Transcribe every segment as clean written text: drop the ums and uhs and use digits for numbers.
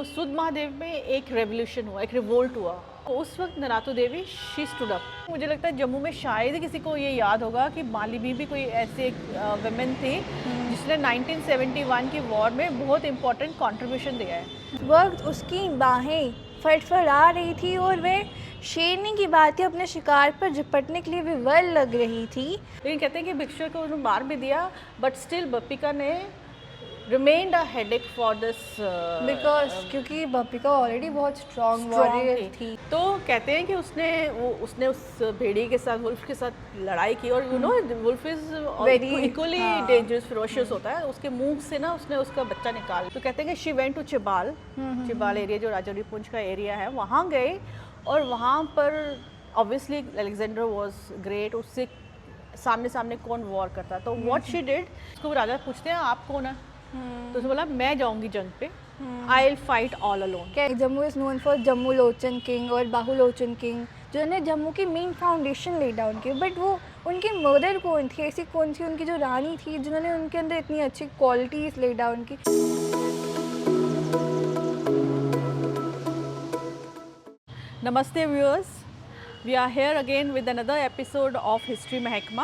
तो सुध महादेव में एक रेवोल्यूशन हुआ, एक रिवोल्ट हुआ। उस वक्त नरातो देवी शी स्टूड अप। मुझे लगता है जम्मू में शायद किसी को ये याद होगा कि मालिनी भी कोई ऐसी एक वुमेन थी जिसने 1971 की वॉर में बहुत इंपॉर्टेंट कंट्रीब्यूशन दिया है। वक्त उसकी बाहें फड़फड़ा रही थी और वह शेरनी की बातें अपने शिकार पर झपटने के लिए विवल लग रही थी। लेकिन कहते हैं कि भिक्षु को उन्होंने मार भी दिया, बट स्टिल बप्पिका ने remained a headache for this because क्योंकि बप्पिका ऑलरेडी बहुत स्ट्रॉन्ग वॉरियर थी। तो कहते हैं कि उसने उस भेड़िए के साथ, वुल्फ के साथ लड़ाई की, और you know wolf is equally dangerous, ferocious होता है। उसके मुंह से ना उसने उसका बच्चा निकाल, तो कहते हैं कि शी वेंट टू चिबाल एरिया, जो राजौरी पुंछ का एरिया है, वहाँ गए। और वहाँ पर ऑब्वियसली अलेक्जेंडर वाज ग्रेट, उससे सामने सामने कौन वॉर करता। तो व्हाट शी डिड, उसको राजा पूछते हैं आप कौन है, तो उसने बोला मैं जाऊंगी जंग पे, I will fight all alone. Jammu is known for Jammu Lochan king और बाहु लोचन किंग, जिन्होंने जम्मू की मेन फाउंडेशन ले डाउन की। बट वो उनकी मदर कौन थी, ऐसी कौन सी उनकी जो रानी थी जिन्होंने उनके अंदर इतनी अच्छी क्वालिटीज ले डाउन की। Namaste viewers, we are here again with another episode of History Mehkma.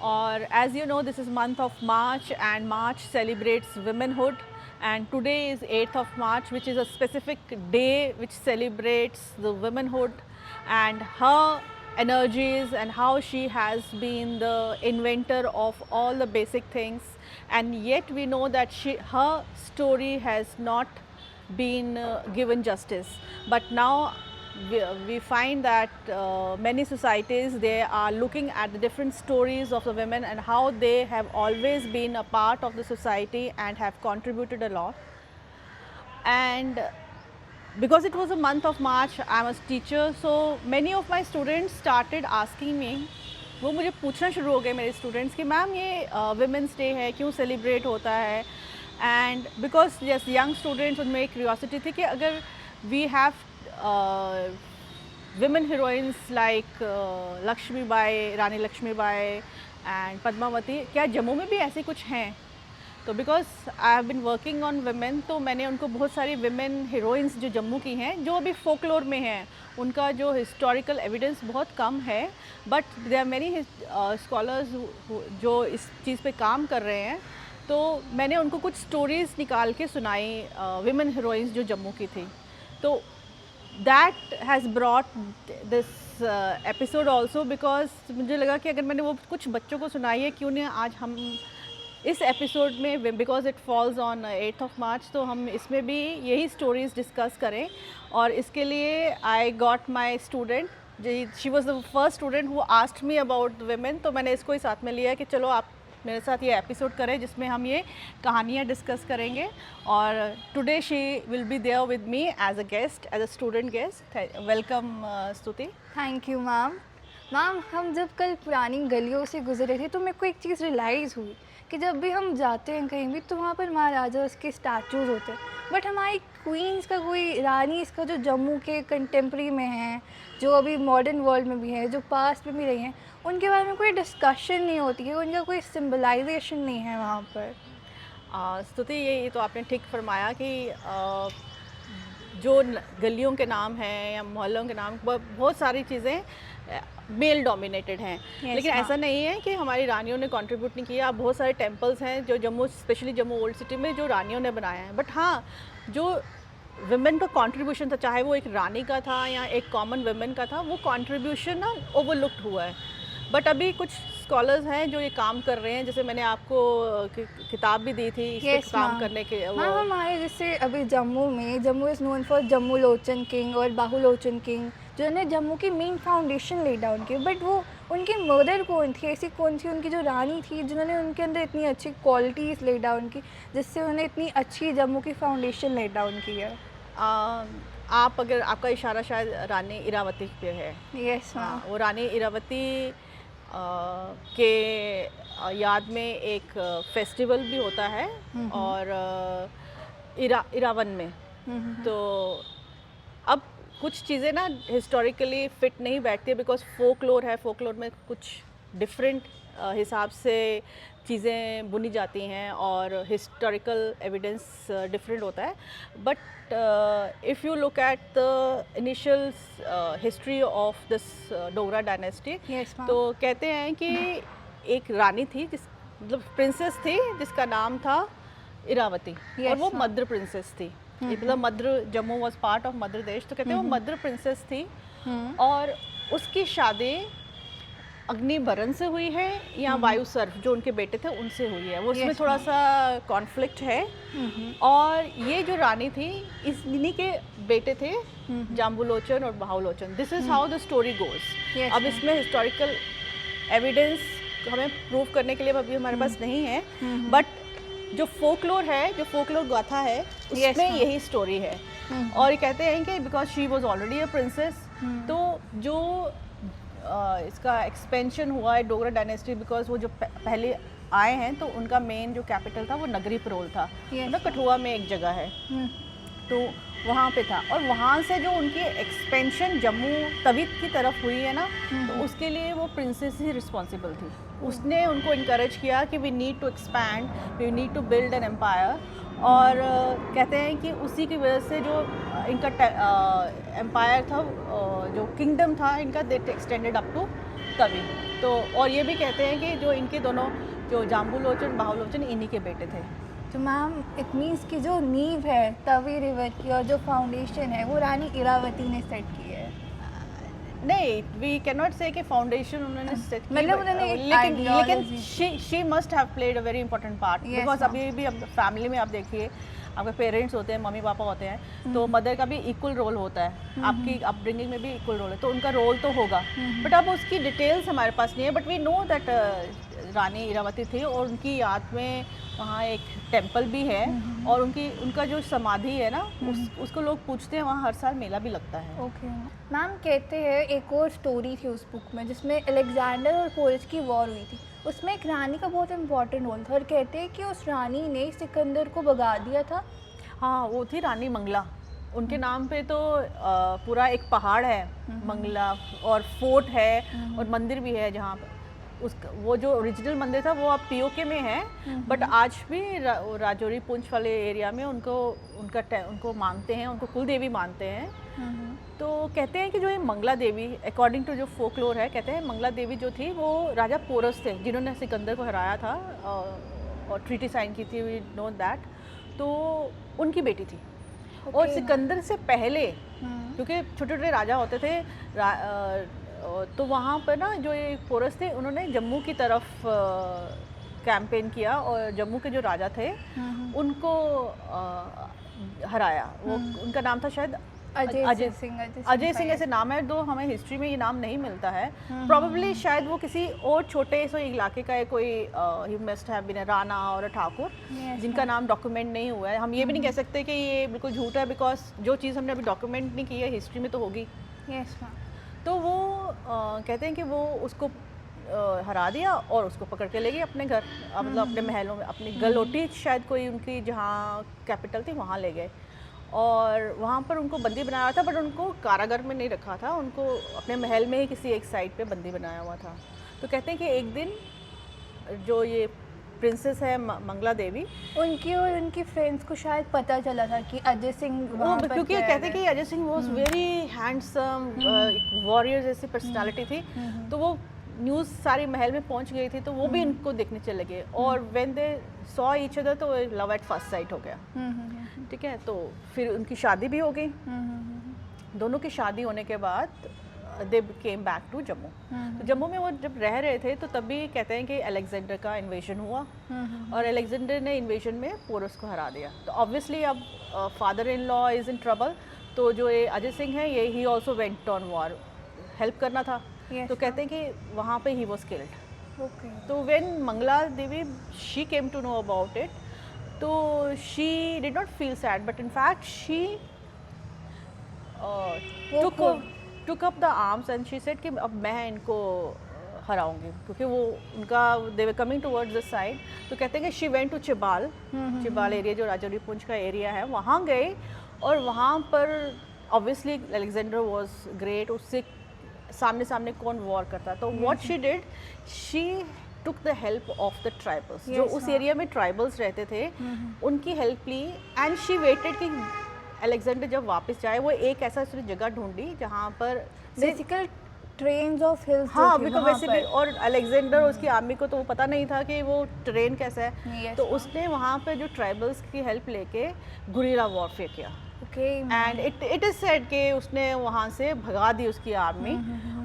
Or as you know, this is month of March and March celebrates womenhood, and today is 8th of March, which is a specific day which celebrates the womanhood and her energies and how she has been the inventor of all the basic things, and yet we know that her story has not been given justice. But now we find that many societies, they are looking at the different stories of the women and how they have always been a part of the society and have contributed a lot. And because it was a month of March, I am a teacher, so many of my students started asking me, वो मुझे पूछना शुरू हो गए मेरे students कि ma'am ये women's day है, क्यों सेलिब्रेट होता है। And because yes young students, उनमें एक क्यूरियोसिटी थी कि अगर we have women heroines like Lakshmi Bai, Rani Lakshmi Bai and Padmavati, क्या जम्मू में भी ऐसे कुछ हैं। तो because I have been working on women, तो मैंने उनको बहुत सारी वुमेन हीरोइंस जो जम्मू की हैं, जो अभी फोकलोर में हैं, उनका जो हिस्टोरिकल एविडेंस बहुत कम है, but there are many scholars जो इस चीज़ पे काम कर रहे हैं। तो मैंने उनको कुछ स्टोरीज़ निकाल के सुनाई वुमेन हीरोइंस जो जम्मू की थी। तो that has brought this episode also, because मुझे लगा कि अगर मैंने वो कुछ बच्चों को सुनाई है, क्यों नहीं आज हम इस एपिसोड में, because it falls on 8th of March, तो हम इसमें भी यही स्टोरीज़ डिस्कस करें। और इसके लिए I got my student, she was the first student who asked me about women, तो मैंने इसको ही साथ में लिया कि चलो आप मेरे साथ ये एपिसोड करें जिसमें हम ये कहानियाँ डिस्कस करेंगे। और today she will be there with me as a guest, as a student guest. Welcome Stuti. Thank you ma'am. Ma'am, हम जब कल पुरानी गलियों से गुजरे थे तो मेरे को एक चीज़ रियलाइज़ हुई कि जब भी हम जाते हैं कहीं भी, तो वहाँ पर महाराजास के स्टैचूज़ होते हैं, बट हमारी क्वींस का कोई, रानी इसका जो जम्मू के कंटेम्प्रेरी में हैं, जो अभी मॉडर्न वर्ल्ड में भी हैं, जो पास्ट में भी रही हैं, उनके बारे में कोई डिस्कशन नहीं होती है, उनका कोई सिम्बलाइजेशन नहीं है वहाँ पर। स्तुति, ये तो आपने ठीक फरमाया कि जो गलियों के नाम हैं या मोहल्लों के नाम, बहुत सारी चीज़ें मेल डोमिनेटेड हैं। लेकिन ऐसा नहीं है कि हमारी रानियों ने कंट्रीब्यूट नहीं किया। बहुत सारे टेम्पल्स हैं जो Jammu, specially Jammu old city में, जो रानियों ने बनाए हैं। बट हाँ, जो वुमेन का कंट्रीब्यूशन था, चाहे वो एक रानी का था या एक कॉमन वुमेन का था, वो कंट्रीब्यूशन ना ओवरलुक्ड हुआ है। बट अभी कुछ स्कॉलर्स हैं जो ये काम कर रहे हैं, जैसे मैंने आपको किताब भी दी थी इस पे काम करने के। हाँ, हमारे जैसे अभी जम्मू में, Jammu is known for Jammu Lochan king और बाहु लोचन किंग, जिन्होंने जम्मू की मेन फाउंडेशन ले डाउन की। बट वो उनकी मदर कौन थी, ऐसी कौन सी उनकी जो रानी थी जिन्होंने उनके अंदर इतनी अच्छी क्वालिटीज़ ले डाउन की, जिससे उन्होंने इतनी अच्छी जम्मू की फाउंडेशन ले डाउन की है। आप अगर, आपका इशारा शायद रानी इरावती पे है। Yes ma'am. वो रानी इरावती के याद में एक फेस्टिवल भी होता है, और इरावन में। तो अब कुछ चीज़ें ना हिस्टोरिकली फिट नहीं बैठती, बिकॉज फोकलोर है, फोकलोर में कुछ डिफरेंट हिसाब से चीज़ें बुनी जाती हैं और हिस्टोरिकल एविडेंस डिफरेंट होता है, but if you look at the initial history of this Dogra dynasty, Yes, ma'am. तो कहते हैं कि एक रानी थी जिस मतलब प्रिंसेस थी जिसका नाम था इरावती, Yes, और वो ma'am. मद्र प्रिंसेस थी। ये मतलब Madra, Jammu was part of Madra देश, तो कहते हैं वो मद्र प्रिंसेस थी और उसकी शादी अग्निभरण से हुई है या वायु सर्फ जो उनके बेटे थे उनसे हुई है। वो उसमें Yes, थोड़ा ma'am. सा कॉन्फ्लिक्ट है। और ये जो रानी थी इन्हीं के बेटे थे जाम्बुलोचन और Bahulochan. This is how the story goes. Yes, अब ma'am. इसमें हिस्टोरिकल एविडेंस हमें प्रूव करने के लिए अभी हमारे पास नहीं है, बट जो फोकलोर है, जो फोकलोर गाथा है, Yes, उसमें ma'am. यही स्टोरी है। और ये कहते हैं कि because she was already a princess, तो जो इसका एक्सपेंशन हुआ है डोगरा डायनेस्टी, बिकॉज वो जो पहले आए हैं तो उनका मेन जो कैपिटल था वो नगरी परोल था, Yes. मतलब कठुआ में एक जगह है, तो वहाँ पे था। और वहाँ से जो उनकी एक्सपेंशन जम्मू तवीत की तरफ हुई है ना, तो उसके लिए वो प्रिंसेस ही रिस्पॉन्सिबल थी। उसने उनको इनकरेज किया कि we need to expand, we need to build an empire. और कहते हैं कि उसी की वजह से जो इनका एम्पायर था, जो किंगडम था इनका, they extended up to Tawi. तो और ये भी कहते हैं कि जो इनके दोनों जो जाम्बुलोचन बाहुलोचन इन्हीं के बेटे थे। तो मैम इट मीन्स कि जो नींव है तवी रिवर की और जो फाउंडेशन है वो रानी इरावती ने सेट की है। नहीं, वी कैन नॉट से कि फाउंडेशन उन्होंने सेट की, मतलब उन्होंने एक लेकिन ideology- she must have played a very important part, Yes, because ma'am. अभी भी अब फैमिली में आप देखिए, आपके पेरेंट्स होते हैं, मम्मी पापा होते हैं, तो मदर का भी इक्वल रोल होता है, आपकी अपब्रिंगिंग में भी इक्वल रोल है, तो उनका रोल तो होगा। बट अब उसकी डिटेल्स हमारे पास नहीं है, बट वी नो दैट रानी इरावती थी और उनकी याद में वहाँ एक टेम्पल भी है, और उनका जो समाधि है ना, उसको लोग पूछते हैं, वहाँ हर साल मेला भी लगता है। ओके मैम, कहते हैं एक और स्टोरी थी उस बुक में जिसमें अलेक्जेंडर और पोरस की वॉर हुई थी, उसमें एक रानी का बहुत इंपॉर्टेंट रोल था और कहते हैं कि उस रानी ने सिकंदर को भगा दिया था। हाँ, वो थी रानी मंगला। उनके नाम पे तो पूरा एक पहाड़ है मंगला, और फोर्ट है और मंदिर भी है, जहाँ वो जो ओरिजिनल मंदिर था वो अब पीओके में है, बट आज भी राजौरी पुंछ वाले एरिया में उनको मानते हैं, उनको कुल देवी मानते हैं। तो कहते हैं कि जो ये मंगला देवी, अकॉर्डिंग टू जो फोकलोर है, कहते हैं मंगला देवी जो थी वो राजा पोरस थे जिन्होंने सिकंदर को हराया था और ट्रीटी साइन की थी, वी नो दैट। तो उनकी बेटी थी। और सिकंदर से पहले, क्योंकि छोटे छोटे राजा होते थे, तो वहाँ पर ना जो ये पोरस थे उन्होंने जम्मू की तरफ कैंपेन किया और जम्मू के जो राजा थे उनको हराया। वो उनका नाम था शायद अजय सिंह ऐसे नाम है, दो हमें हिस्ट्री में ये नाम नहीं मिलता है। प्रॉबेबली शायद वो किसी और छोटे से इलाके का है, कोई he must have been Rana और ठाकुर, जिनका नाम डॉक्यूमेंट नहीं हुआ है। हम ये भी नहीं कह सकते कि ये बिल्कुल झूठ है, बिकॉज जो चीज़ हमने अभी डॉक्यूमेंट नहीं की है हिस्ट्री में तो होगी। तो वो कहते हैं कि वो उसको हरा दिया और उसको पकड़ के ले गए अपने घर, मतलब अपने महलों में, अपनी गलोटी शायद कोई उनकी जहाँ कैपिटल थी वहाँ ले गए, और वहाँ पर उनको बंदी बनाया था, बट उनको कारागार में नहीं रखा था, उनको अपने महल में ही किसी एक साइड पे बंदी बनाया हुआ था। तो कहते हैं कि एक दिन जो ये प्रिंसेस है मंगला देवी, उनकी और उनकी फ्रेंड्स को शायद पता चला था कि अजय सिंह वहाँ पर, क्योंकि कहते हैं कि Ajay Singh was very handsome, warrior जैसी पर्सनालिटी थी, तो वो न्यूज़ सारी महल में पहुंच गई थी, तो वो भी इनको देखने चले गए, और when they saw each other तो लव एट फर्स्ट साइट हो गया। ठीक है, तो फिर उनकी शादी भी हो गई। दोनों की शादी होने के बाद दे केम बैक टू जम्मू। तो जम्मू में वो जब रह रहे थे तो तभी कहते हैं कि अलेक्जेंडर का इन्वेजन हुआ, और अलेक्जेंडर ने इन्वेजन में पोरस को हरा दिया। तो ऑब्वियसली अब father in law is in trouble, तो जो ये अजय सिंह है ये ही also went on war, help करना था। तो कहते हैं कि वहाँ पे ही वॉज किल्ड। तो when Mangla Devi she came to know about it, तो she did not feel sad, but in fact she took up the arms and she said कि अब मैं इनको हराऊंगी, क्योंकि वो उनका they were coming towards the side। तो कहते हैं कि she went to चिबाल एरिया, जो राजौरी पुंछ का एरिया है, वहाँ गए, और वहाँ पर ऑब्वियसली अलेक्जेंडर वाज ग्रेट, उससे सामने सामने कौन वॉर करता। तो what she did, she took the help of the tribals. जो Yes, उस हाँ. एरिया में ट्राइबल्स रहते थे उनकी हेल्प ली एंड शी वेटेड कि अलेक्जेंडर जब वापस जाए वो एक ऐसा उसने जगह ढूंढी जहाँ पर बेसिकल ट्रेन्स ऑफ हिल्स हाँ बिकॉज बेसिकली और अलेक्जेंडर और उसकी आर्मी को तो वो पता नहीं था कि वो ट्रेन कैसा है Yes, तो हाँ. उसने वहाँ पे जो ट्राइबल्स की हेल्प लेके गुरिल्ला वॉरफेयर किया okay and it is said कि उसने वहाँ से भगा दी उसकी आर्मी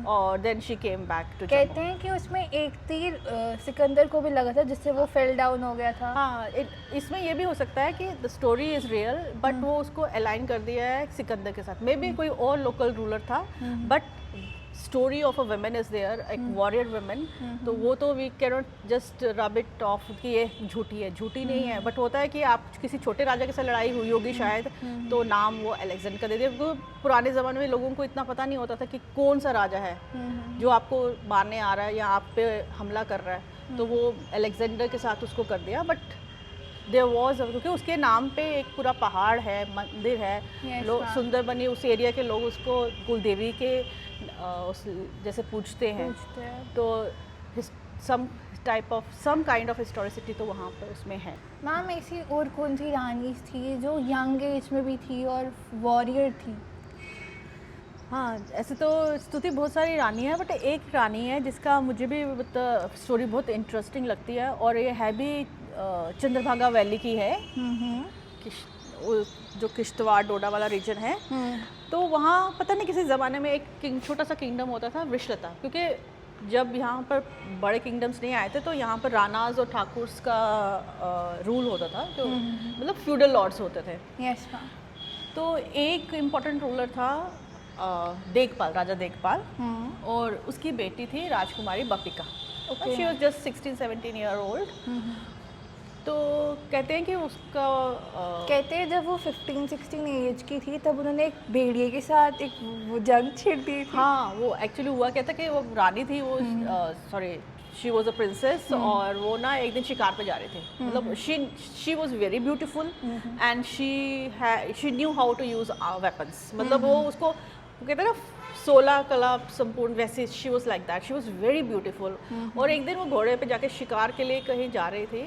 और then she came back to कहते हैं कि उसमें एक तीर सिकंदर को भी लगा था जिससे वो फेल डाउन हो गया था. हाँ इसमें ये भी हो सकता है कि the story is real but वो उसको अलाइन कर दिया है सिकंदर के साथ मे बी कोई और लोकल रूलर था but story of a women is there एक वॉरियर वुमेन तो वो तो we can not just rub it off कि ये झूठी नहीं है बट होता है कि आप किसी छोटे राजा के साथ लड़ाई हुई होगी शायद तो नाम वो अलेक्जेंडर का दे दिया क्योंकि पुराने ज़माने में लोगों को इतना पता नहीं होता था कि कौन सा राजा है जो आपको मारने आ रहा है या आप पे हमला कर रहा है तो वो अलेक्जेंडर के साथ उसको कर दिया बट देयर वॉज क्योंकि उसके नाम पे एक पूरा पहाड़ है मंदिर है Yes, लोग हाँ. सुंदरबनी उस एरिया के लोग उसको कुलदेवी के उस जैसे पूछते हैं तो सम काइंड ऑफ हिस्टोरिसिटी तो वहाँ पर उसमें है. मैम ऐसी और कौन सी रानी थी जो यंग एज में भी थी और वॉरियर थी? हाँ ऐसे तो स्तुति बहुत सारी रानी है बट एक रानी है जिसका मुझे भी स्टोरी बहुत इंटरेस्टिंग लगती है और ये है भी चंद्रभागा वैली की है जो किश्तवाड़ डोडा वाला रीजन है तो वहाँ पता नहीं किसी ज़माने में एक छोटा सा किंगडम होता था वृषलता क्योंकि जब यहाँ पर बड़े किंगडम्स नहीं आए थे तो यहाँ पर रानाज और ठाकुर्स का रूल होता था जो मतलब फ्यूडल लॉर्ड्स होते थे. Yes ma'am. तो एक इम्पॉर्टेंट रूलर था देखपाल राजा देखपाल और उसकी बेटी थी राजकुमारी Bapika. She was just 16-17 year old. तो कहते हैं कि उसका कहते हैं जब वो 15-16 एज की थी तब उन्होंने एक भेड़िए के साथ एक वो जंग छिड़ दी थी. हाँ वो एक्चुअली हुआ क्या था कि वो रानी थी वो sorry she was a princess और वो ना एक दिन शिकार पे जा रहे थे मतलब she was very beautiful and she knew how to use weapons मतलब वो उसको वो कहते हैं ना 16 कला संपूर्ण वैसे she was like that she was very beautiful. और एक दिन वो घोड़े पे जाके शिकार के लिए कहीं जा रहे थे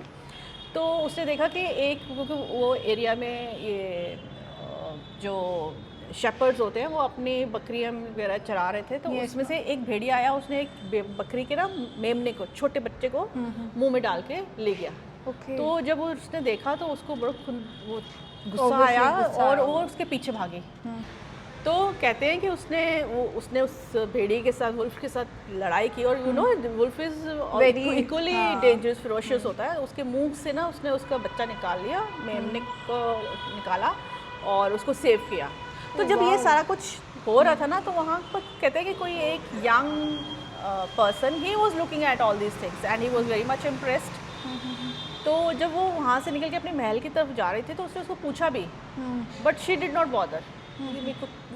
तो उसने देखा कि एक क्योंकि वो एरिया में ये जो शेपर्ड्स होते हैं वो अपनी बकरियां वगैरह चरा रहे थे तो उसमें से एक भेड़िया आया उसने एक बकरी के ना मेमने को छोटे बच्चे को मुंह में डाल के ले गया. Okay. तो जब उसने देखा तो उसको बड़ा वो गुस्सा आया और वो उसके पीछे भागी. तो कहते हैं कि उसने उस भेड़िए के साथ वुल्फ के साथ लड़ाई की और you know wolf is equally dangerous ferocious होता है. उसके मुंह से ना उसने उसका बच्चा निकाल लिया मेमने को निकाला और उसको सेव किया. तो जब ये सारा कुछ हो रहा था ना तो वहाँ पर कहते हैं कि कोई एक young person he was looking at all these things and he was very much impressed. तो जब वो वहाँ से निकल के अपने महल की तरफ जा रही थी तो उसने उसको पूछा भी but she did not bother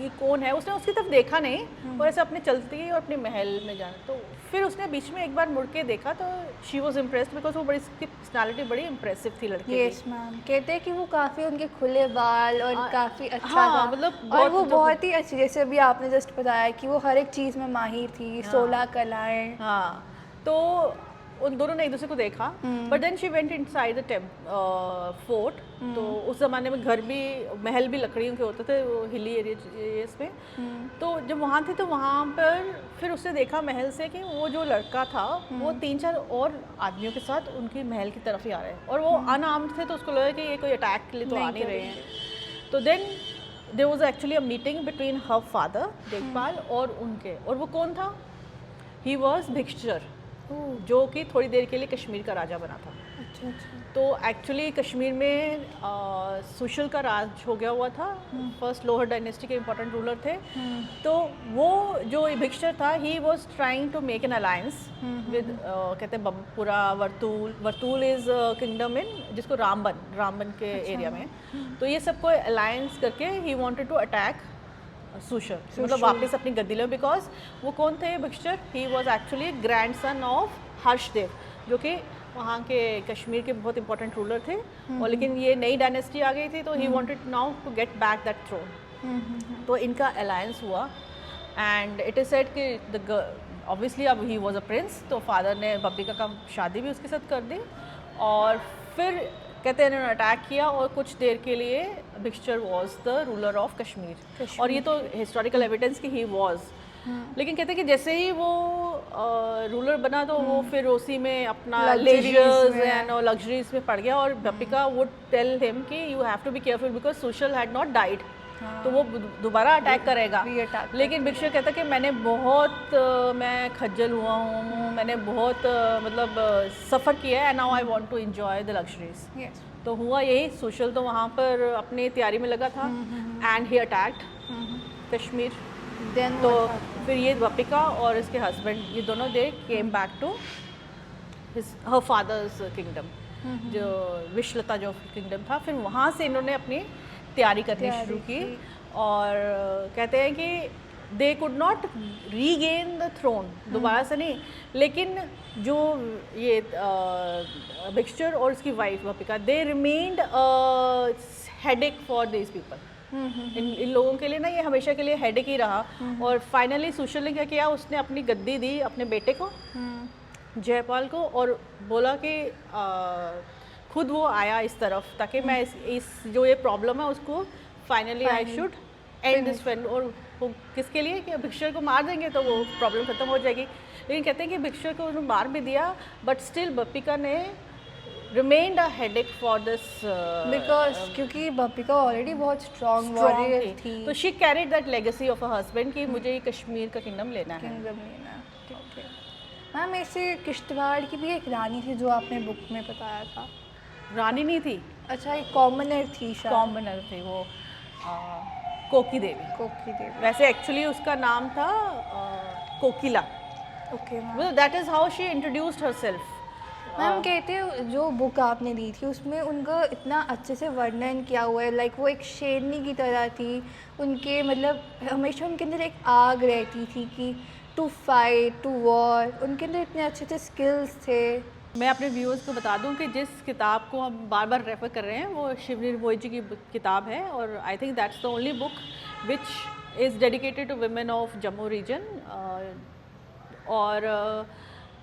ये कौन है. उसने उसकी तरफ देखा नहीं और ऐसे अपने चलती गई और अपने महल में जाना. तो फिर उसने बीच में एक बार मुड़ के देखा तो शी वॉज इम्प्रेस्ड बिकॉज वो बड़ी उसकी पर्सनैलिटी बड़ी इम्प्रेसिव थी लड़के की. Yes ma'am. कहते हैं कि वो काफ़ी उनके खुले बाल और काफ़ी अच्छा हाँ, था मतलब और वो बहुत ही अच्छी जैसे अभी आपने जस्ट बताया कि वो हर एक चीज़ में माहिर थी. 16 कलाएं. हाँ तो उन दोनों ने एक दूसरे को देखा but then she went inside the fort. तो उस ज़माने में घर भी महल भी लकड़ियों के होते थे वो हिली एरियाज में. तो जब वहाँ थे तो वहाँ पर फिर उसने देखा महल से कि वो जो लड़का था वो 3-4 और आदमियों के साथ उनकी महल की तरफ ही आ रहे हैं और वो अनआर्म्ड थे तो उसको लगा कि ये कोई अटैक के लिए तो आ नहीं रहे हैं. तो then there was actually a meeting between her father Dekhpal और उनके और वो कौन था ही वॉज भिक्षर जो कि थोड़ी देर के लिए कश्मीर का राजा बना था. अच्छा अच्छा. तो एक्चुअली कश्मीर में सुशल का राज हो गया हुआ था. फर्स्ट लोअर डायनेस्टी के इम्पोर्टेंट रूलर थे. तो वो जो भिक्षर था he was trying to make an alliance with कहते हैं पूरा वर्तूल इज किंगडम इन जिसको रामबन के एरिया में. तो ये सबको अलायंस करके ही वॉन्टेड टू अटैक सुशल मतलब वापस अपनी गद्दी लो बिकॉज वो कौन थे भिक्षर ही was actually grandson of Harshdev जो कि वहाँ के कश्मीर के बहुत इंपॉर्टेंट रूलर थे. और लेकिन ये नई डायनेस्टी आ गई थी तो he wanted now to get back that throne. तो इनका अलायंस हुआ एंड इट इज सेड कि ऑब्वियसली अब ही वॉज अ प्रिंस, तो फादर ने बब्बिका का शादी भी उसके साथ कर दी। और फिर कहते हैं इन्होंने अटैक किया और कुछ देर के लिए Bhikshar was the ruler of Kashmir. और ये तो हिस्टोरिकल एविडेंस कि ही वॉज। लेकिन कहते हैं कि जैसे ही वो रूलर बना तो वो फिर उसी में अपना लेजर्स एंड लग्जरीज में पड़ गया। और बब्बिका वुड टेल हिम कि you have to be careful because Sushal had not died, तो वो दोबारा अटैक करेगा। लेकिन भिक्षर कहता कि मैंने बहुत मैं खज्जल हुआ हूँ, मैंने बहुत मतलब सफ़र किया है, and now I want to enjoy the luxuries. तो हुआ यही, सुशल तो वहाँ पर अपनी तैयारी में लगा था एंड ही अटैक्ड कश्मीर। तो फिर ये बब्बिका और इसके हस्बैंड ये दोनों they came back to her father's kingdom, जो विश्वलता जो किंगडम था। फिर वहाँ से इन्होंने अपनी तैयारी करनी शुरू की। और कहते हैं कि they could not regain the throne, दोबारा से नहीं, लेकिन जो ये भिक्षर और उसकी wife Babbika, they remained headache for this people. इन लोगों के लिए ना ये हमेशा के लिए हेडेक ही रहा। और फाइनली सुशल ने क्या किया, उसने अपनी गद्दी दी अपने बेटे को, जयपाल को, और बोला कि खुद वो आया इस तरफ ताकि मैं इस जो ये प्रॉब्लम है उसको finally I should and this friend. और वो किसके लिए कि भिक्षर को मार देंगे तो वो प्रॉब्लम खत्म हो जाएगी। लेकिन कहते हैं कि भिक्षर को उन्होंने मार भी दिया, बट स्टिल बब्बिका ने remained a headache for this because क्योंकि बब्बिका ऑलरेडी बहुत स्ट्रॉन्ग वॉरियर थी, तो she carried that legacy of her husband कि मुझे ये कश्मीर का किंगडम लेना है। ठीक है मैम। ऐसे किश्तवाड़ की भी एक रानी थी जो आपने बुक में बताया था। रानी नहीं थी, अच्छा एक कॉमनर थी शायद। कॉमनर थी वो, कोकी देवी। कोकी देवी वैसे एक्चुअली उसका नाम था Kokila. Okay well that is how she introduced herself। Ma'am कहते हैं जो बुक आपने दी थी उसमें उनका इतना अच्छे से वर्णन किया हुआ है, लाइक वो एक शेरनी की तरह थी। उनके मतलब हमेशा उनके अंदर एक आग रहती थी कि टू फाइट, टू वॉर, उनके अंदर इतने अच्छे अच्छे स्किल्स थे। मैं अपने व्यूअर्स को बता दूं कि जिस किताब को हम बार बार रेफ़र कर रहे हैं वो शिवनीर भोई जी की किताब है, और I think that's the only book which is dedicated to women of Jammu region. और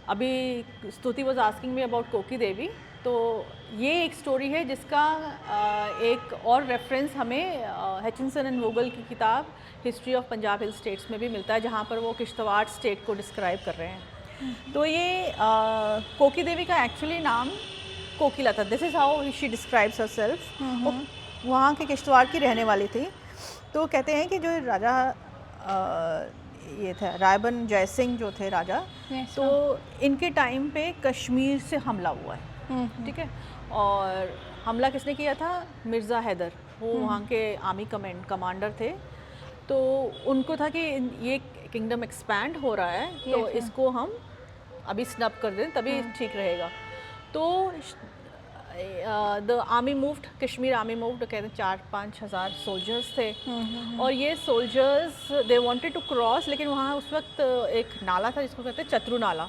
अभी स्तुति वॉज आस्किंग मी अबाउट कोकी देवी, तो ये एक स्टोरी है जिसका एक और रेफरेंस हमें हचिंसन एंड वोगल की किताब history of Punjab hill states में भी मिलता है, जहाँ पर वो किश्तवाड़ स्टेट को डिस्क्राइब कर रहे हैं। तो ये कोकी देवी का एक्चुअली नाम कोकिला था। This is how she describes herself. वो वहाँ के किश्तवाड़ की रहने वाली थी। तो कहते हैं कि जो राजा ये था रायबन जय सिंह जो थे राजा, तो इनके टाइम पे कश्मीर से हमला हुआ है, ठीक है। और हमला किसने किया था? मिर्ज़ा हैदर, वो वहाँ के आर्मी कमांडर थे। तो उनको था कि ये किंगडम एक्सपैंड हो रहा है, तो इसको हम अभी स्नब कर दें तभी ठीक रहेगा। तो the army moved, Kashmir army moved, कहते हैं 4-5 हज़ार सोल्जर्स थे। और ये soldiers they wanted to cross, लेकिन वहाँ उस वक्त एक नाला था जिसको कहते हैं चतरू नाला।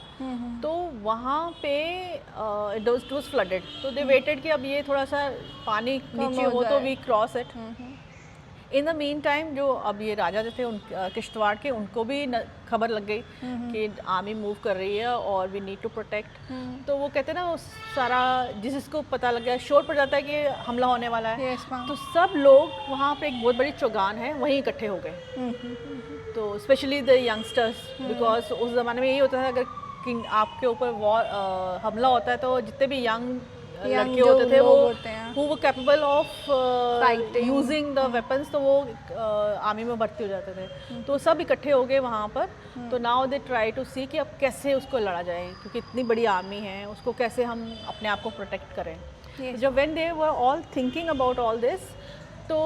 तो वहाँ पे इट वाज फ्लडेड, तो दे वेटेड कि अब ये थोड़ा सा पानी नीचे हो तो we cross it. In the meantime जो अब ये राजा जो थे उन किश्तवाड़ के, उनको भी खबर लग गई कि आर्मी मूव कर रही है और वी नीड टू प्रोटेक्ट। तो वो कहते हैं ना, वो सारा जिसको पता लग गया, शोर पड़ जाता है कि हमला होने वाला है। तो सब लोग वहाँ पे एक बहुत बड़ी चौगान है, वहीं इकट्ठे हो गए। तो स्पेशली द यंगस्टर्स, बिकॉज उस ज़माने में यही होता है, अगर आपके ऊपर वॉर हमला होता है तो जितने भी यंग लड़के होते थे वो capable of using the weapons, तो वो आर्मी में भर्ती हो जाते थे। तो सब इकट्ठे हो गए वहाँ पर। तो नाउ दे ट्राई टू सी कि अब कैसे उसको लड़ा जाए, क्योंकि इतनी बड़ी आर्मी है, उसको कैसे हम अपने आप को प्रोटेक्ट करें। जब when they were all thinking about all this, तो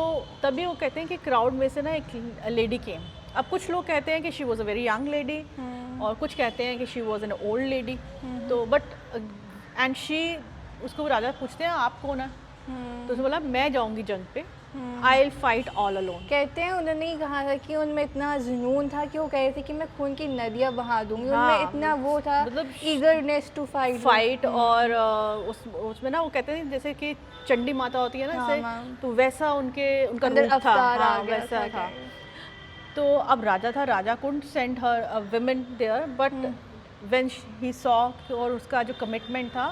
तभी वो कहते हैं कि क्राउड में से ना एक लेडी केम। अब कुछ लोग कहते हैं कि she was a very young lady, और कुछ कहते हैं कि she was an old lady. तो बट एंड शी, उसको राजा पूछते हैं आप कौन है? तो उसने बोला मैं जाऊंगी जंग पे, I will fight all alone. कहते हैं उन्होंने ही कहा था कि उनमें इतना जुनून था कि वो कह रहे थे कि मैं खून की नदियाँ बहा दूंगी। उनमें इतना वो था, मतलब ईगरनेस टू फाइट। और उसमें ना वो कहते हैं जैसे कि चंडी माता होती है ना, जैसे तो वैसा उनका रूप था, वैसा था। तो अब राजा था, राजा couldn't send her women there, but when he saw और उसका जो कमिटमेंट था,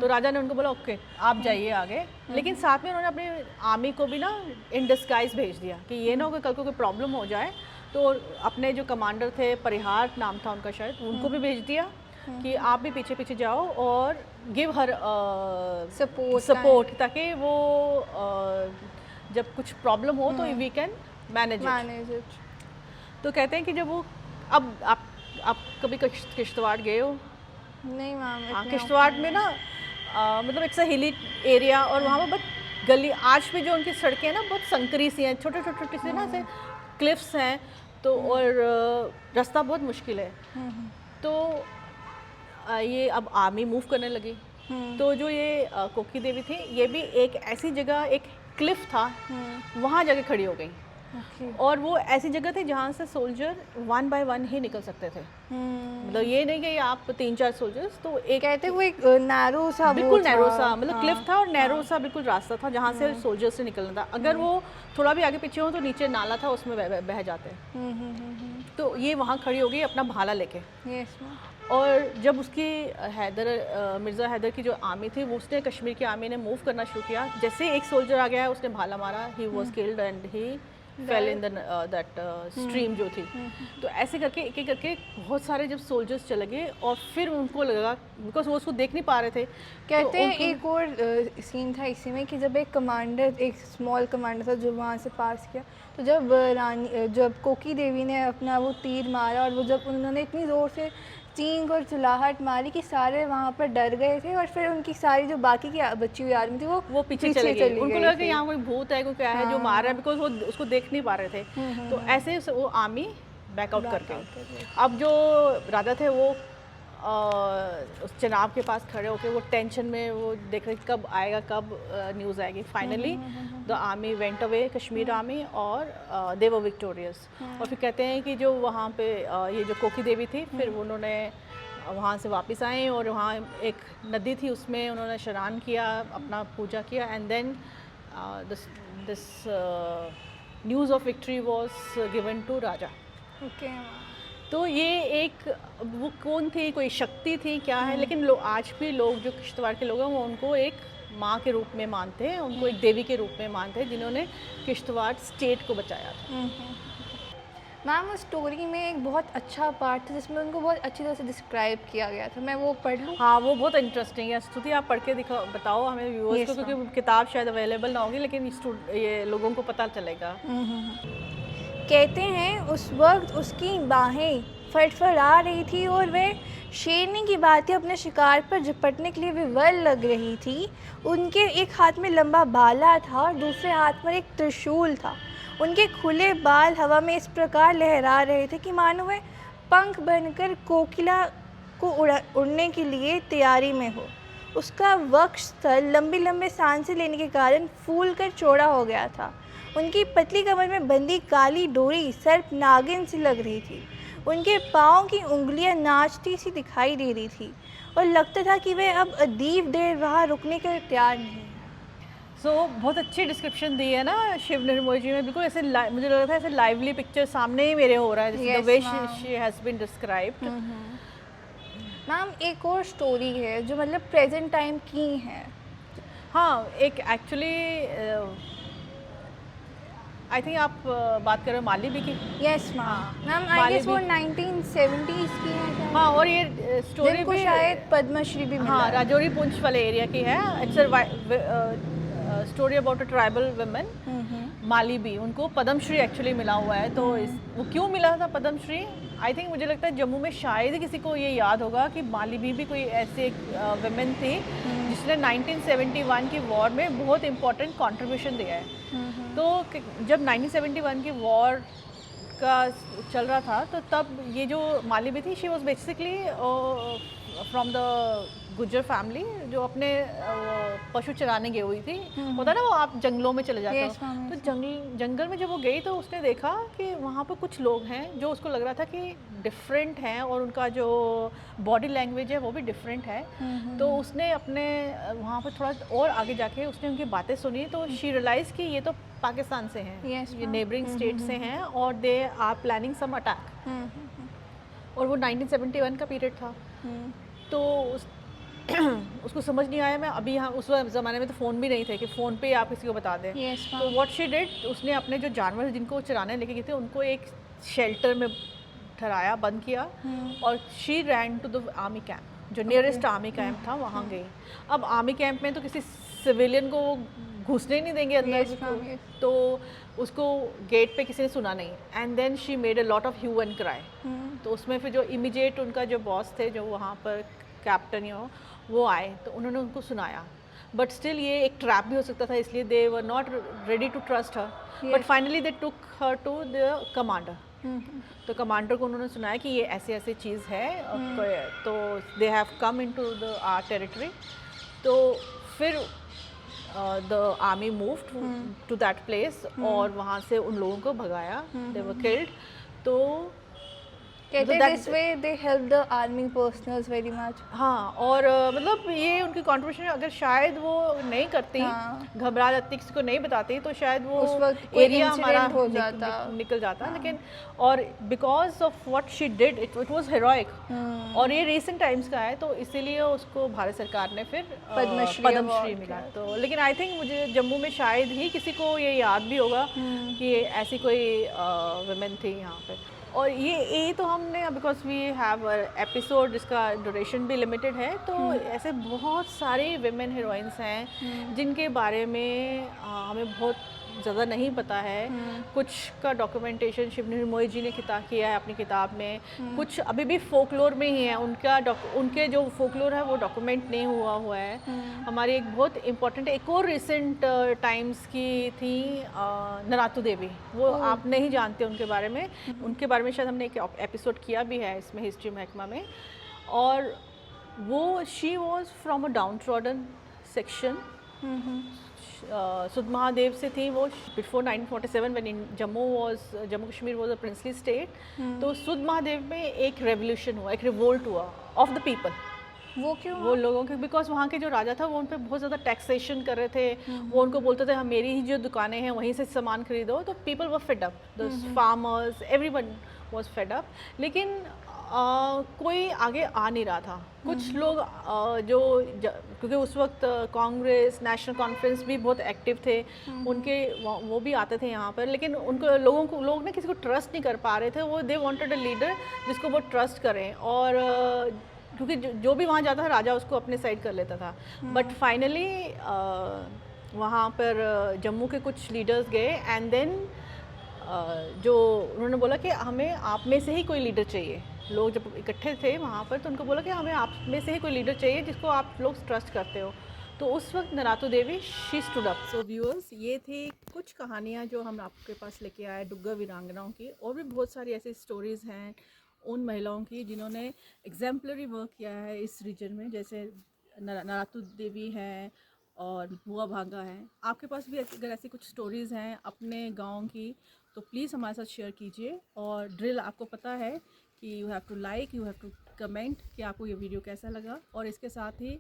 तो राजा ने उनको बोला ओके आप जाइए आगे, लेकिन साथ में उन्होंने अपनी आर्मी को भी ना इन डिस्गाइज भेज दिया कि ये ना हो कि कल को कोई प्रॉब्लम हो जाए, तो अपने जो कमांडर थे, परिहार नाम था उनका शायद, उनको भी भेज दिया कि आप भी पीछे पीछे जाओ और गिव हर सपोर्ट, ताकि वो जब कुछ प्रॉब्लम हो तो वी कैन मैनेज इट। तो कहते हैं कि जब वो अब आप कभी किश्तवाड़ गए हो? नहीं मैम, हाँ, किश्तवाड़ में ना मतलब एक सा हिली एरिया, और वहाँ पर बहुत गली, आज भी जो उनकी सड़कें हैं ना बहुत संकरी सी हैं, छोटे छोटे से ना ऐसे क्लिफ्स हैं, तो और रास्ता बहुत मुश्किल है। तो ये अब आर्मी मूव करने लगी, तो जो ये कोकी देवी थी, ये भी एक ऐसी जगह, एक क्लिफ था, वहाँ जाके खड़ी हो गई। और वो ऐसी जगह थी जहाँ से सोल्जर 1 बाय 1 ही निकल सकते थे, मतलब ये नहीं कि आप 3-4 सोल्जर्स, तो एक कहते वो एक नैरो सा, बिल्कुल नैरो सा, मतलब क्लिफ था और नैरो सा बिल्कुल रास्ता था जहाँ से सोल्जर्स से निकलना था। अगर वो थोड़ा भी आगे पीछे हो तो नीचे नाला था, उसमें बह जाते। तो ये वहाँ खड़ी हो गई अपना भाला लेके। और जब उसकी मिर्ज़ा हैदर की जो आर्मी थी, वो उसने कश्मीर की आर्मी ने मूव करना शुरू किया, जैसे एक सोल्जर आ गया है उसने भाला मारा, he was killed and he fail in that stream जो थी। तो ऐसे करके एक एक करके बहुत सारे जब सोल्जर्स चले गए, और फिर उनको लगा, बिकॉज वो उसको देख नहीं पा रहे थे। कहते हैं एक और सीन था इसी में कि जब एक कमांडर, एक स्मॉल कमांडर था जो वहाँ से पास किया, तो जब कोकी देवी ने अपना वो तीर मारा, और वो जब उन्होंने इतनी ज़ोर से चींग और चिल्लाहट मारी कि सारे वहाँ पर डर गए थे, और फिर उनकी सारी जो बाकी की बची हुई आर्मी थी वो पीछे चली गई। उनको लगा कि यहाँ कोई भूत है, कोई क्या है जो मार रहा है, बिकॉज वो उसको देख नहीं पा रहे थे। तो ऐसे वो आर्मी बैकआउट कर गई। अब जो राजा थे वो उस चिनाब के पास खड़े होकर वो टेंशन में वो देख रहे कब आएगा, कब न्यूज़ आएगी। Finally the army went away, Kashmir army, और दे वर विक्टोरियस। और फिर कहते हैं कि जो वहाँ पे ये जो कोकी देवी थी, फिर उन्होंने वहाँ से वापस आए, और वहाँ एक नदी थी, उसमें उन्होंने स्नान किया, अपना पूजा किया, and then this news of victory was given to raja. तो ये एक, वो कौन थी, कोई शक्ति थी क्या है, लेकिन आज भी लोग जो किश्तवाड़ के लोग हैं वो उनको एक माँ के रूप में मानते हैं, उनको एक देवी के रूप में मानते हैं, जिन्होंने किश्तवाड़ स्टेट को बचाया था। मैम उस स्टोरी में एक बहुत अच्छा पार्ट था जिसमें उनको बहुत अच्छी तरह से डिस्क्राइब किया गया था, मैं वो पढ़ लूँ? हाँ, वो बहुत इंटरेस्टिंग है। स्तुति आप पढ़ के बताओ हमें व्यूअर्स को, क्योंकि किताब शायद अवेलेबल ना होगी, लेकिन ये लोगों को पता चलेगा। कहते हैं उस वक्त उसकी बाहें फड़फड़ा रही थी और वह शेरनी की भांति अपने शिकार पर झपटने के लिए विवल लग रही थी। उनके एक हाथ में लंबा भाला था और दूसरे हाथ में एक त्रिशूल था। उनके खुले बाल हवा में इस प्रकार लहरा रहे थे कि मानो वह पंख बनकर कोकिला को उड़ने के लिए तैयारी में हो। उसका वक्षस्थल लंबी लंबे सांसें लेने के कारण फूल कर चौड़ा हो गया था। उनकी पतली कमर में बंधी काली डोरी सर्प नागिन सी लग रही थी। उनके पाँव की उंगलियां नाचती सी दिखाई दे रही थी और लगता था कि वे अब अदीब देर वहाँ रुकने के तैयार नहीं। बहुत अच्छी डिस्क्रिप्शन दी है ना शिव निर्मोही जी में, बिल्कुल ऐसे मुझे लग रहा था ऐसे लाइवली पिक्चर सामने ही मेरे हो रहा है, the way she has been described. Ma'am एक और स्टोरी है जो मतलब प्रेजेंट टाइम की है। हाँ, एक एक्चुअली आई थिंक आप बात कर रहे हो मालीबी की। यस मैम, आई गेस वो 1970s की है क्या? हाँ, और ये स्टोरी भी शायद पद्मश्री भी मिला। हाँ, राजौरी पुंछ वाले एरिया की है। It's story about a tribal women मालीबी, उनको पद्मश्री एक्चुअली मिला हुआ है। तो वो क्यों मिला था पद्मश्री? आई थिंक मुझे लगता है जम्मू में शायद किसी को ये याद होगा कि मालीबी भी कोई ऐसी एक वुमेन थी जिसने 1971 की वॉर में बहुत इम्पोर्टेंट कंट्रीब्यूशन दिया है। तो जब 1971 की वॉर का चल रहा था, तो तब ये जो मालीबी थी, she was basically from the Gujjar family जो अपने पशु चराने गई हुई थी। होता ना वो आप जंगलों में चले जाते Yes, हो, ma'am, तो yes. जंगल में जब वो गई तो उसने देखा कि वहाँ पर कुछ लोग हैं जो उसको लग रहा था कि डिफरेंट हैं और उनका जो बॉडी लैंग्वेज है वो भी डिफरेंट है। तो उसने अपने वहाँ पर थोड़ा और आगे जाके उसने उनकी बातें सुनी, तो शी रियलाइज़ कि ये तो पाकिस्तान से हैं, Yes, ये ma'am. नेबरिंग स्टेट से हैं और they are planning some attack. और वो 1971 का पीरियड था। तो उसको समझ नहीं आया। मैं अभी यहाँ उस ज़माने में तो फ़ोन भी नहीं थे कि फ़ोन पे आप किसी को बता दें। Yes, तो ma'am. व्हाट शी डिड, उसने अपने जो जानवर जिनको वो चराने लेके गए थे उनको एक शेल्टर में ठहराया, बंद किया और she ran to the army camp, जो नियरेस्ट आर्मी कैंप था वहाँ गई। अब आर्मी कैंप में तो किसी सिविलियन को घुसने ही नहीं देंगे अंदर। Yes, ma'am, yes. तो उसको गेट पे किसी ने सुना नहीं, and then she made a lot of hue and cry. तो उसमें फिर जो इमीडिएट उनका जो बॉस थे, जो वहाँ पर कैप्टन या वो आए, तो उन्होंने उनको सुनाया। बट स्टिल ये एक ट्रैप भी हो सकता था, इसलिए they were not ready to trust her. But finally they took her to the commander. तो कमांडर को उन्होंने सुनाया कि ये ऐसी ऐसी चीज़ है, तो they have come in to the our territory. तो फिर the army moved to that place और वहाँ से उन लोगों को भगाया, दे वर किल्ड। तो कहते that- this way they help the army personnels very much. हाँ, और मतलब ये उनकी कॉन्ट्रीब्यूशन, अगर शायद वो नहीं करती, घबरा जाती, किसी को नहीं बताती, तो शायद वो उस वक्त कोई एरिया हमारा incident हो जाता। निकल जाता। लेकिन और because of what she did, it was heroic. और ये रिसेंट टाइम्स का है, तो इसीलिए उसको भारत सरकार ने फिर पद्मश्री पद्मश्री मिला। तो लेकिन आई थिंक मुझे जम्मू में शायद ही किसी को ये याद भी होगा कि ऐसी कोई वुमेन थी यहाँ पे। और ये तो हमने, बिकॉज वी हैव एपिसोड जिसका ड्यूरेशन भी लिमिटेड है, तो ऐसे बहुत सारे विमेन हीरोइंस हैं जिनके बारे में हमें बहुत ज़्यादा नहीं पता है। कुछ का डॉक्यूमेंटेशन शिव निर्मोही जी ने किया है अपनी किताब में, कुछ अभी भी फोकलोर में ही है, उनके जो फोकलोर है वो डॉक्यूमेंट नहीं हुआ है। हमारी एक बहुत इम्पॉर्टेंट, एक और रिसेंट टाइम्स की थी नरातू देवी, वो आप नहीं जानते उनके बारे में। उनके बारे में शायद हमने एक एपिसोड किया भी है इसमें, हिस्ट्री महकमा में। और वो she was from a down trodden section. सुध महादेव से थी वो before 1947 when Jammu Kashmir was a princely state. तो सुध महादेव में एक रेवोल्यूशन हुआ, एक रिवोल्ट हुआ ऑफ द पीपल। वो क्यों? वो लोगों के, बिकॉज वहाँ के जो राजा था वो उन पर बहुत ज़्यादा टैक्सेशन कर रहे थे। वो उनको बोलते थे हम, मेरी ही जो दुकानें हैं वहीं से सामान खरीदो। तो people were fed up, the farmers, everyone was fed up. लेकिन कोई आगे आ नहीं रहा था। कुछ लोग क्योंकि उस वक्त कांग्रेस, नेशनल कॉन्फ्रेंस भी बहुत एक्टिव थे, उनके वो भी आते थे यहाँ पर। लेकिन उनको लोग ना किसी को ट्रस्ट नहीं कर पा रहे थे। वो दे वांटेड अ लीडर जिसको वो ट्रस्ट करें, और क्योंकि जो भी वहाँ जाता था राजा उसको अपने साइड कर लेता था। बट फाइनली वहाँ पर जम्मू के कुछ लीडर्स गए, एंड देन जो उन्होंने बोला कि हमें आप में से ही कोई लीडर चाहिए। लोग जब इकट्ठे थे वहाँ पर, तो उनको बोला कि हमें आप में से ही कोई लीडर चाहिए जिसको आप लोग ट्रस्ट करते हो। तो उस वक्त Naratu Devi she stood up. So viewers, ये थी कुछ कहानियाँ जो हम आपके पास लेके आए डुग्गर वीरांगनाओं की। और भी बहुत सारी ऐसी स्टोरीज़ हैं उन महिलाओं की जिन्होंने एग्जाम्पलरी वर्क किया है इस रीजन में, जैसे नरातू देवी हैं और बुआ भागा है। आपके पास भी अगर ऐसी कुछ स्टोरीज़ हैं अपने गांव की, तो प्लीज़ हमारे साथ शेयर कीजिए। और ड्रिल आपको पता है कि you have to like, you have to comment कि आपको ये वीडियो कैसा लगा। और इसके साथ ही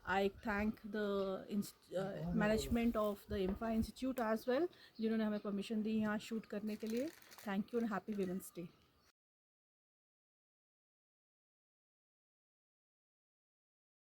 I thank the management of the Imfa institute as well, जिन्होंने हमें परमिशन दी यहाँ शूट करने के लिए। Thank you and happy women's day.